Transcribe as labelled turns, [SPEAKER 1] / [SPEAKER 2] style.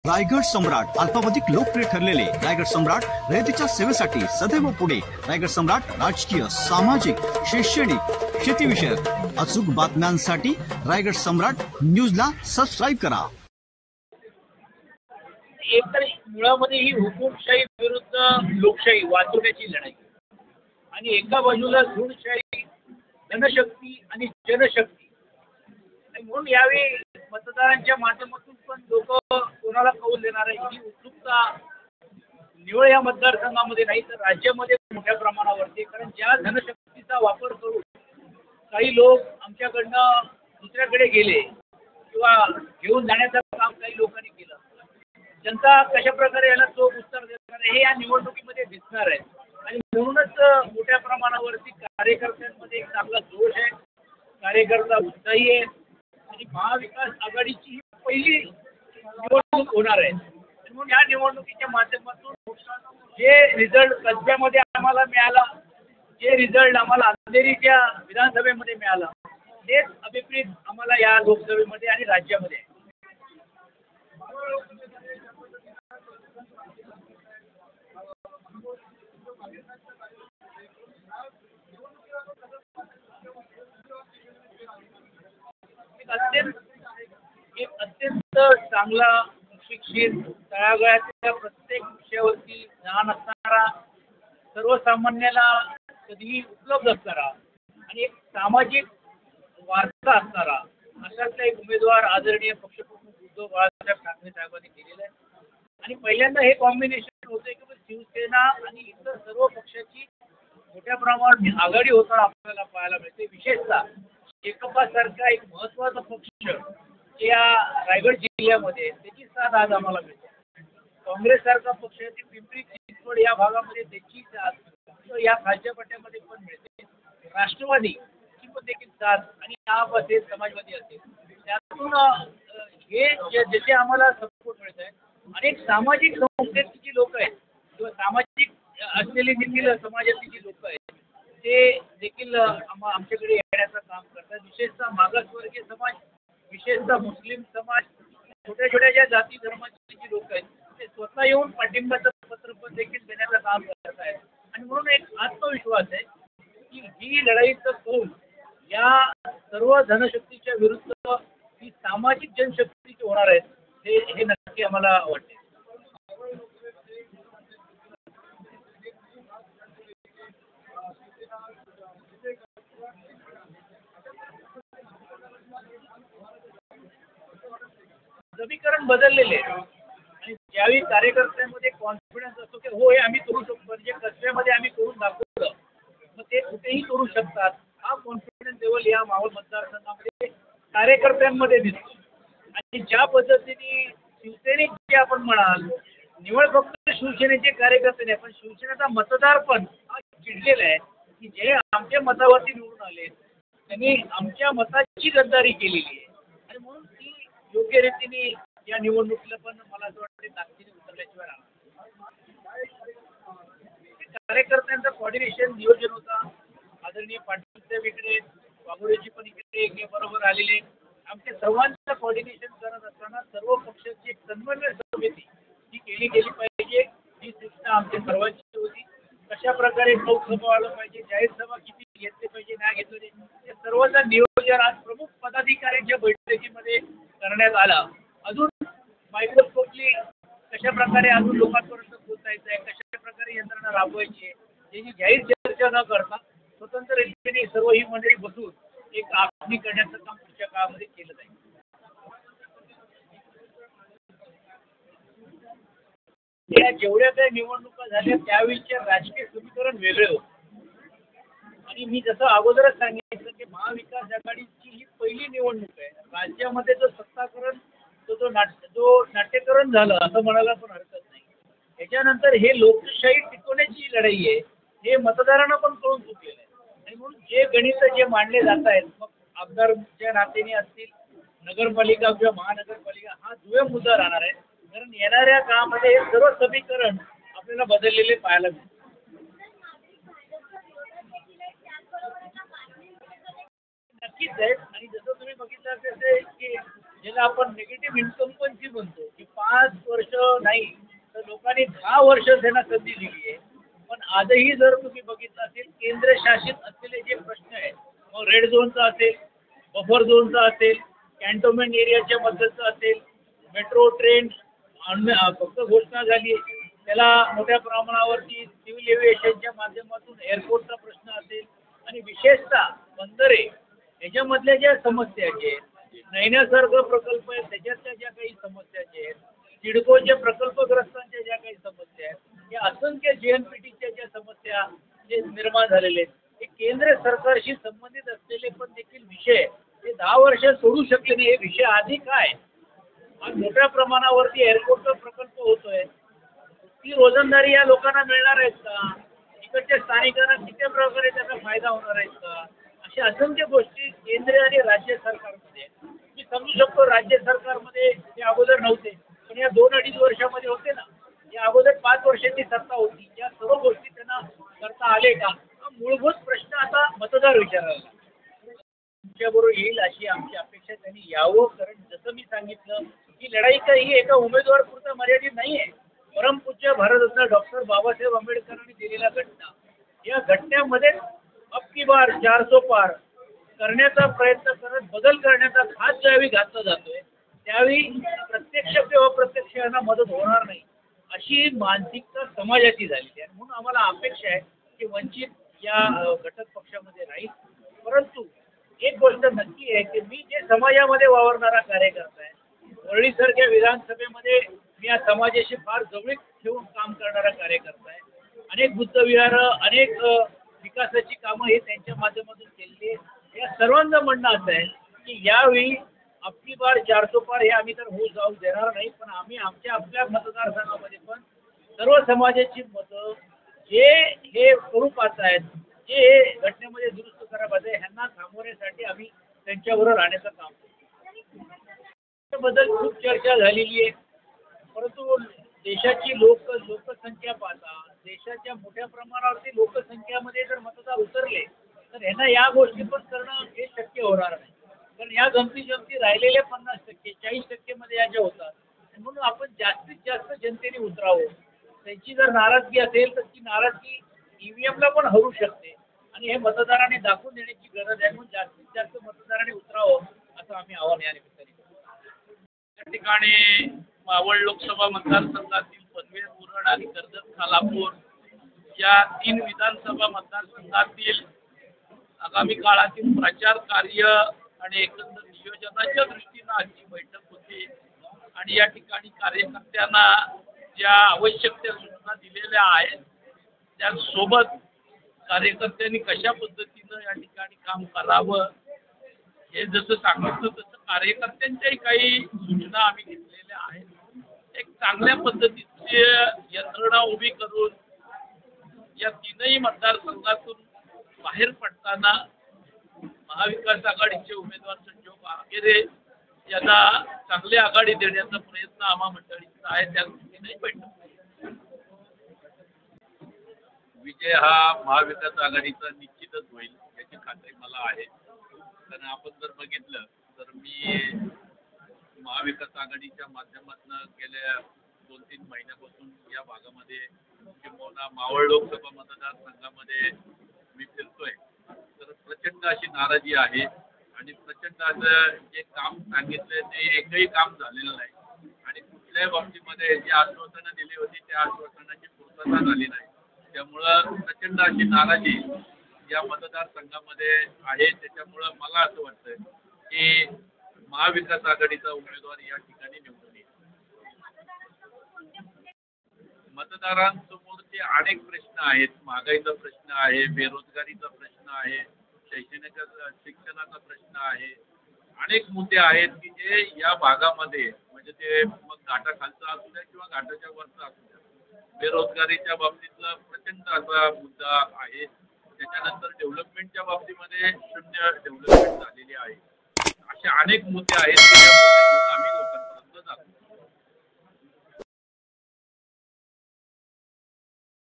[SPEAKER 1] रायगड सम्राट अल्पावधीत लोकप्रिय ठरलेले रायगड सम्राट रयतेच्या सेवेसाठी सदैव पुढे. रायगड सम्राट राजकीय, सामाजिक, शैक्षणिक, शेतीविषयक अचूक बातम्यांसाठी रायगड सम्राट न्यूजला सबस्क्राईब करा.
[SPEAKER 2] एकतर मुळामध्ये ही हुकुमशाही विरुद्ध लोकशाही वाचवण्याची लढाई आणि एका बाजूला झुंडशाही, धनशक्ती आणि जनशक्ती. आणि म्हणून यावेळी मतदारांच्या माध्यमातून पण लोक कोणाला कौल देणार आहे ही उत्सुकता निवळ या मतदारसंघामध्ये नाही तर राज्यामध्ये मोठ्या प्रमाणावरती. कारण ज्या धनशक्तीचा वापर करून काही लोक आमच्याकडनं दुसऱ्याकडे गेले किंवा घेऊन जाण्याचं काम काही लोकांनी केलं, जनता कशा प्रकारे याला चोख उत्तर देणार हे या निवडणुकीमध्ये दिसणार आहे. आणि म्हणूनच मोठ्या प्रमाणावरती कार्यकर्त्यांमध्ये एक चांगला जोश आहे, कार्यकर्ता उत्साही आहे आणि महाविकास आघाडीची ही पहिली निवडणूक होणार आहे. म्हणून या निवडणुकीच्या माध्यमातून जे रिझल्ट कसब्यामध्ये आम्हाला मिळाला, जे रिझल्ट आम्हाला अंधेरीच्या विधानसभेमध्ये मिळाला, तेच अभिप्रेत आम्हाला या लोकसभेमध्ये आणि राज्यामध्ये आहे. एक अत्यंत चांगला, शिक्षित, तळागाळातल्या प्रत्येक विषयावरती ज्ञान असणारा, सर्वसामान्याला कधीही उपलब्ध असणारा आणि एक सामाजिक वारसा असणारा अशातला एक उमेदवार आदरणीय पक्षप्रमुख उद्धव बाळासाहेब ठाकरे साहेबांनी केलेलं आहे. आणि पहिल्यांदा हे कॉम्बिनेशन होतं की शिवसेना आणि इतर सर्व पक्षाची मोठ्या प्रमाणात आघाडी होताना आपल्याला पाहायला मिळते. विशेषतः एकपासारखा एक महत्त्वाचा पक्ष या रायगड जिल्ह्यामध्ये त्याची साथ आज आम्हाला मिळते. काँग्रेससारखा पक्ष पिंपरी चिंचवड या भागामध्ये त्याची साथ या खालच्या पट्ट्यामध्ये पण मिळते. राष्ट्रवादीची पण देखील साथ आणि आप असेल, समाजवादी असेल, त्यातून हे जसे आम्हाला सपोर्ट मिळत आहे. अनेक सामाजिक संस्थेची जी लोक आहेत किंवा सामाजिक असलेली देखील समाजातली जी लोक आहेत ते देखील आमच्याकडे येण्याचं काम करतात. विशेषतः मागासवर्गीय समाज, विशेषतः मुस्लिम समाज, छोट्या छोट्या ज्या जाती धर्माची जी लोक आहेत ते स्वतः येऊन पाठिंब्याचं पत्र पण देखील देण्याचं काम करत आहेत. आणि म्हणून एक आत्मविश्वास आहे की ही लढाईचं कौल या सर्व धनशक्तीच्या विरुद्ध ही सामाजिक जनशक्तीची होणार आहेत हे नक्की आम्हाला वाटते. समीकरण बदललेले आहे आणि ज्यावेळी कार्यकर्त्यांमध्ये कॉन्फिडन्स असतो की हो हे आम्ही करू शकतो, म्हणजे कसब्यामध्ये आम्ही करून दाखवलं, मग ते कुठेही करू शकतात. हा कॉन्फिडन्स लेवल या मावळ मतदारसंघामध्ये कार्यकर्त्यांमध्ये दिसतो. आणि ज्या पद्धतीने शिवसैनिक जे आपण म्हणाल, निवड फक्त शिवसेनेचे कार्यकर्ते नाही पण शिवसेनेचा मतदार पण हा चिडलेला आहे की जे आमच्या मतावरती निवडून आले त्यांनी आमच्या मताची गद्दारी केलेली आहे. आणि म्हणून ती योग्य रीतीने या निवडणुकीला पण मला असं वाटतं ताकदीने उतरल्याशिवाय कार्यकर्त्यांचं कॉर्डिनेशन नियोजन होता. आदरणीय पाटील साहेब इकडे, वाघोरेजी पण इकडे बरोबर आलेले. आमच्या सर्वांचं कॉर्डिनेशन करत असताना सर्व पक्षाची एक समन्वय समिती ही केली गेली पाहिजे ही सूचना आमच्या सर्वांची होती. कशा प्रकारे लोकसभा आलं पाहिजे, जाहीर सभा किती घेतली पाहिजे, नाही घेतली हे सर्वचं नियोजन आज प्रमुख पदाधिकाऱ्यांच्या बैठकीमध्ये करण्यात आला. अजून मायक्रोस्कोपली कशा प्रकारे अजून लोकांपर्यंत पोहोचायचं आहे, कशा प्रकारे यंत्रणा राबवायची आहे याची जाहीर चर्चा न करता स्वतंत्र रीतीने सर्व ही मंडळी बसून एक आखणी करण्याचं काम पुढच्या काळामध्ये केलं जाईल. या जेवढ्या काही निवडणुका झाल्या त्यावेळीचे राजकीय समीकरण वेगळे होते. आणि मी जसं अगोदरच सांगितलं की महाविकास आघाडीची ही पहिली निवडणूक आहे. राज्यामध्ये जो सत्ताकरण जो नाट्यकरण झालं असं म्हणायला पण हरकत नाही. याच्यानंतर हे लोकशाही टिकवण्याची लढाई आहे हे मतदारांना पण कळून चुकलेलं आहे. आणि म्हणून जे गणित जे मांडले जात आहेत मग आमदारच्या नात्याने असतील, नगरपालिका किंवा महानगरपालिका हा दुय्यम मुद्दा राहणार आहे. कारण येणाऱ्या काळामध्ये हे सर्व समीकरण आपल्याला बदललेले पाहायला मिळते. नक्कीच आहे. आणि जसं तुम्ही बघितलं असेल की ज्याला आपण निगेटिव्ह इन्कम्बन्सी म्हणतो, की 5 वर्ष नाही तर लोकांनी 10 वर्ष त्यांना संधी दिली आहे. पण आजही जर तुम्ही बघितलं असेल केंद्रशासित असलेले जे प्रश्न आहेत, मग रेड झोनचा असेल, बफर झोनचा असेल, कॅन्टोन्मेंट एरियाच्या बद्दलचा असेल, मेट्रो ट्रेन फक्त घोषणा झाली आहे, त्याला मोठ्या प्रमाणावरती सिव्हिल एव्हिएशनच्या माध्यमातून एअरपोर्टचा प्रश्न असेल आणि विशेषतः बंदरे याच्यामधल्या ज्या समस्या आहेत, नैसर्ग प्रकल्प आहेत त्याच्यातल्या ज्या काही समस्या आहेत, सिडकोच्या प्रकल्पग्रस्तांच्या ज्या काही समस्या आहेत, या असंख्य JNPTच्या ज्या समस्या जे निर्माण झालेले आहेत, हे केंद्र सरकारशी संबंधित असलेले पण देखील विषय ते 10 वर्ष सोडू शकले नाही. हे विषय आधी काय आज मोठ्या प्रमाणावरती एअरपोर्टचा प्रकल्प होतोय, ती रोजंदारी या लोकांना मिळणार आहेत का? इकडच्या स्थानिकांना किती प्रकारे त्याचा फायदा होणार आहेत का? अशा असंख्य गोष्टी केंद्र आणि राज्य सरकारमध्ये मी समजू शकतो. राज्य सरकारमध्ये ते अगोदर नव्हते, पण या 2-2.5 वर्षामध्ये होते ना. या अगोदर 5 वर्षांची सत्ता होती. या सर्व गोष्टी त्यांना करता आले का? हा मूलभूत प्रश्न आता मतदार विचारायला तुमच्याबरोबर येईल अशी आमची अपेक्षा त्यांनी यावं. कारण जसं मी सांगितलं ही लढाई काही एका उमेदवार पुरता मर्यादित नाही आहे. परमपूज्य भारतरत्न डॉक्टर बाबासाहेब आंबेडकरांनी दिलेल्या घटना, या घटनेमध्ये अब की बार 400 पार करण्याचा प्रयत्न करत बदल करण्याचा हात ज्यावेळी घातला जातोय त्यावेळी प्रत्यक्ष किंवा अप्रत्यक्ष यांना मदत होणार नाही अशी मानसिकता समाजाची झालेली आहे. म्हणून आम्हाला अपेक्षा आहे की वंचित या घटक पक्षामध्ये राहील. परंतु एक गोष्ट नक्की आहे की मी जे समाजामध्ये वावरणारा कार्यकर्ता आहे, वरळीसारख्या विधानसभेमध्ये मी या समाजाशी फार जवळीक ठेवून काम करणारा कार्यकर्ता आहे. अनेक बुद्धविहार, अनेक विकासाची कामं हे त्यांच्या माध्यमातून केलेली आहे. या सर्वांचं म्हणणं असं आहे की यावेळी आपली बार 400 पार हे आम्ही तर होऊ जाऊ देणार नाही, पण आम्ही आमच्या आपल्या मतदारसंघामध्ये पण सर्व समाजाची मतं जे हे करू पाहत आहेत, जे घटनेमध्ये दुरुस्त करा पाहत आहे, ह्यांना थांबवण्यासाठी आम्ही त्यांच्याबरोबर राहण्याचं काम करतो. त्याबद्दल खूप चर्चा झालेली आहे. परंतु देशाची लोकसंख्या पाहता देशाच्या मोठ्या प्रमाणावरती लोकसंख्यामध्ये जर मतदार उतरले तर ह्यांना या गोष्टी पण करणं हे शक्य होणार नाही. कारण ह्या गमती राहिलेल्या 50%, 40% मध्ये या ज्या होतात, म्हणून आपण जास्तीत जास्त जनतेने उतरावं. त्यांची जर नाराजगी असेल तर ती नाराजगी EVM ला पण हरू शकते आणि हे मतदारांनी दाखवून देण्याची गरज आहे. म्हणून जास्तीत जास्त मतदारांनी उतरावं असं आम्ही आवाहन या निमित्ताने करतो.
[SPEAKER 3] या ठिकाणी मावळ लोकसभा मतदारसंघातील पनवेल, मुरड आणि कर्जत खालापूर या 3 विधानसभा मतदारसंघातील आगामी काळातील प्रचार कार्य आणि एकंदर नियोजनाच्या दृष्टीनं आजची बैठक होती आणि या ठिकाणी कार्यकर्त्यांना ज्या आवश्यक त्या सूचना दिलेल्या आहेत त्यासोबत कार्यकर्त्यांनी कशा पद्धतीनं या ठिकाणी काम करावं हे जसं सांगितलं तसं कार्यकर्त्यांच्याही काही सूचना आम्ही घेतलेल्या आहेत. एक चांगल्या पद्धतीची यंत्रणा उभी करून या 3ही मतदारसंघातून बाहेर पडताना महाविकास आघाडीचे उमेदवार संजोग आगेरे यांना चांगली आघाडी देण्याचा प्रयत्न आम्हा मंडळींचा आहे. त्या दृष्टीने बैठक
[SPEAKER 4] विजय हा महाविकास आघाडीचा निश्चितच होईल याची खात्री मला आहे. कारण आपण जर बघितलं तर मी महाविकास आघाडीच्या माध्यमातून गेल्या 2-3 महिन्यापासून या भागामध्ये किंबहुना मावळ लोकसभा मतदारसंघामध्ये मी फिरतोय. तर प्रचंड अशी नाराजी आहे आणि प्रचंड असं जे काम सांगितलंय ते एकही काम झालेलं नाही आणि कुठल्याही बाबतीमध्ये जी आश्वासनं दिली होती त्या आश्वासनाची पूर्तता झाली नाही. त्यामुळं प्रचंड अशी नाराजी या मतदारसंघामध्ये आहे. त्याच्यामुळं मला असं वाटतं की महाविकास आघाडीचा उमेदवार या ठिकाणी निवडून येईल. मतदारांसमोरचे अनेक प्रश्न आहेत. महागाईचा प्रश्न आहे, बेरोजगारीचा प्रश्न आहे, शिक्षणाचा प्रश्न आहे. अनेक मुद्दे आहेत की जे या भागामध्ये म्हणजे ते मग घाटाखालचा असू द्या किंवा घाटाच्या वरचा असू द्या, बेरोजगारीच्या बाबतीतला प्रचंड असा मुद्दा आहे. त्याच्यानंतर डेव्हलपमेंटच्या बाबतीमध्ये शून्य डेव्हलपमेंट झालेली आहे. असे अनेक मुद्दे आहेत की त्या मुद्दे घेऊन आम्ही लोकांना